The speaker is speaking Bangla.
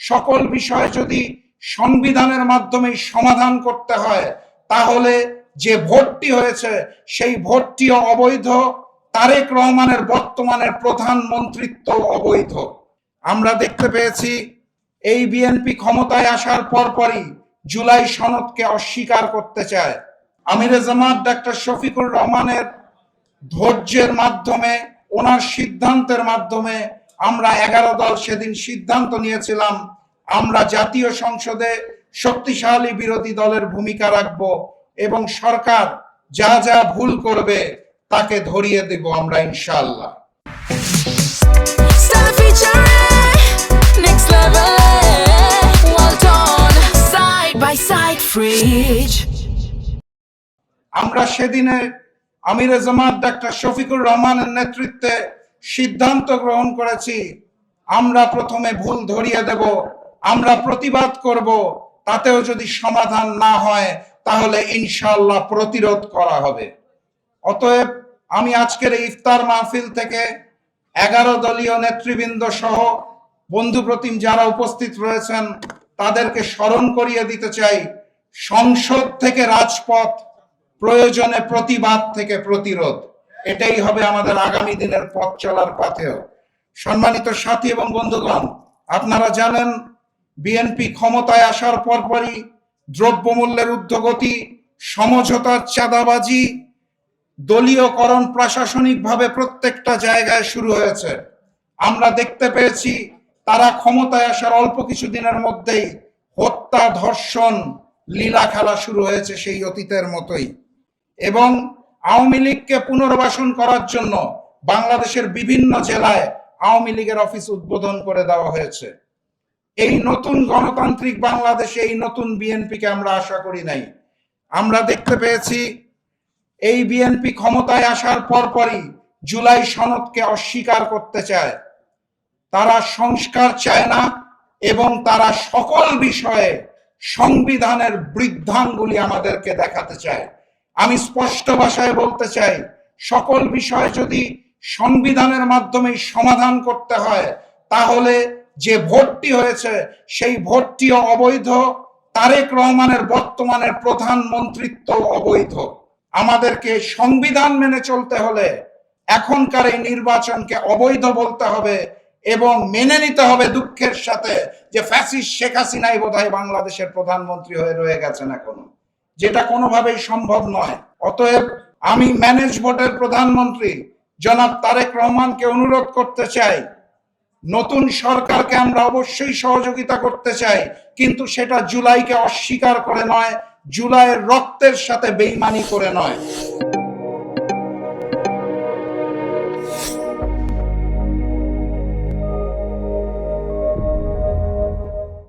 সকল বিষয় যদি সংবিধানের মাধ্যমে সমাধান করতে হয়, তাহলে যে ভোটটি হয়েছে সেই ভোটটিও অবৈধ, তারেক রহমানের বর্তমানের প্রধানমন্ত্রিত্ব অবৈধ। আমরা দেখতে পেয়েছি এই বিএনপি ক্ষমতায় আসার পরপরই জুলাই সনদকে অস্বীকার করতে চায়। আমিরে জামাত ডাক্তার শফিকুর রহমানের ধৈর্যের মাধ্যমে, ওনার সিদ্ধান্তের মাধ্যমে আমরা 11 দল সেদিন সিদ্ধান্ত নিয়েছিলাম আমরা জাতীয় সংসদে শক্তিশালী বিরোধী দলের ভূমিকা রাখব এবং সরকার যা যা ভুল করবে তাকে ধরিয়ে দেব আমরা ইনশাআল্লাহ। আমরা সেদিনে আমিরে জামাত ডাক্তার শফিকুর রহমানের নেতৃত্বে সিদ্ধান্ত গ্রহণ করেছি, আমরা প্রথমে ভুল ধরিয়ে দেব, আমরা প্রতিবাদ করব, তাতেও যদি সমাধান না হয় তাহলে ইনশাআল্লাহ প্রতিরোধ করা হবে। অতএব আমি আজকের এই ইফতার মাহফিল থেকে 11 দলীয় নেতৃবৃন্দ সহ বন্ধুপ্রতিম যারা উপস্থিত রয়েছেন তাদেরকে স্মরণ করিয়ে দিতে চাই, সংসদ থেকে রাজপথ, প্রয়োজনে প্রতিবাদ থেকে প্রতিরোধ, এটাই হবে আমাদের আগামী দিনের পথ চলার পাথেয়। সম্মানিত সাথী এবং বন্ধুগণ, আপনারা জানেন বিএনপি ক্ষমতায় আসার পরপরই দ্রব্যমূল্যের ঊর্ধ্বগতি, সমঝোতার চাঁদাবাজি, দলীয়করণ প্রশাসনিকভাবে প্রত্যেকটা জায়গায় শুরু হয়েছে। আমরা দেখতে পেয়েছি তারা ক্ষমতায় আসার অল্প কিছু দিনের মধ্যেই হত্যা, ধর্ষণ, লীলা খেলা শুরু হয়েছে সেই অতীতের মতোই। এবং আওয়ামী লীগকে পুনর্বাসন করার জন্য বাংলাদেশের বিভিন্ন জেলায় আওয়ামী লীগের অফিস উদ্বোধন করে দেওয়া হয়েছে। এই নতুন গণতান্ত্রিক বাংলাদেশে এই নতুন বিএনপিকে আমরা আশা করি নাই। আমরা দেখতে পেয়েছি এই বিএনপি ক্ষমতায় আসার পরপরই জুলাই সনদকে অস্বীকার করতে চায়, তারা সংস্কার চায় না এবং তারা সকল বিষয়ে সংবিধানের বৃদ্ধাঙ্গুলি আমাদেরকে দেখাতে চায়। আমি স্পষ্ট ভাষায় বলতে চাই, সকল বিষয় যদি সংবিধানের মাধ্যমে সমাধান করতে হয়, তাহলে যে ভোটটি হয়েছে সেই ভোটটিও অবৈধ, তারেক রহমানের বর্তমানের প্রধানমন্ত্রিত্ব অবৈধ। আমাদেরকে সংবিধান মেনে চলতে হলে এখনকার এই নির্বাচনকে অবৈধ বলতে হবে এবং মেনে নিতে হবে দুঃখের সাথে যে ফ্যাসিস্ট শেখ হাসিনাই বোধহয় বাংলাদেশের প্রধানমন্ত্রী হয়ে রয়ে গেছেন এখনো, যেটা কোনোভাবেই সম্ভব নয়। অতএব আমি ম্যানেজ ভোটের প্রধানমন্ত্রী জনাব তারেক রহমানকে অনুরোধ করতে চাই, নতুন সরকারকে আমরা অবশ্যই সহযোগিতা করতে চাই, কিন্তু সেটা জুলাইকে অস্বীকার করে নয়, জুলাইয়ের রক্তের সাথে বেইমানি করে নয়।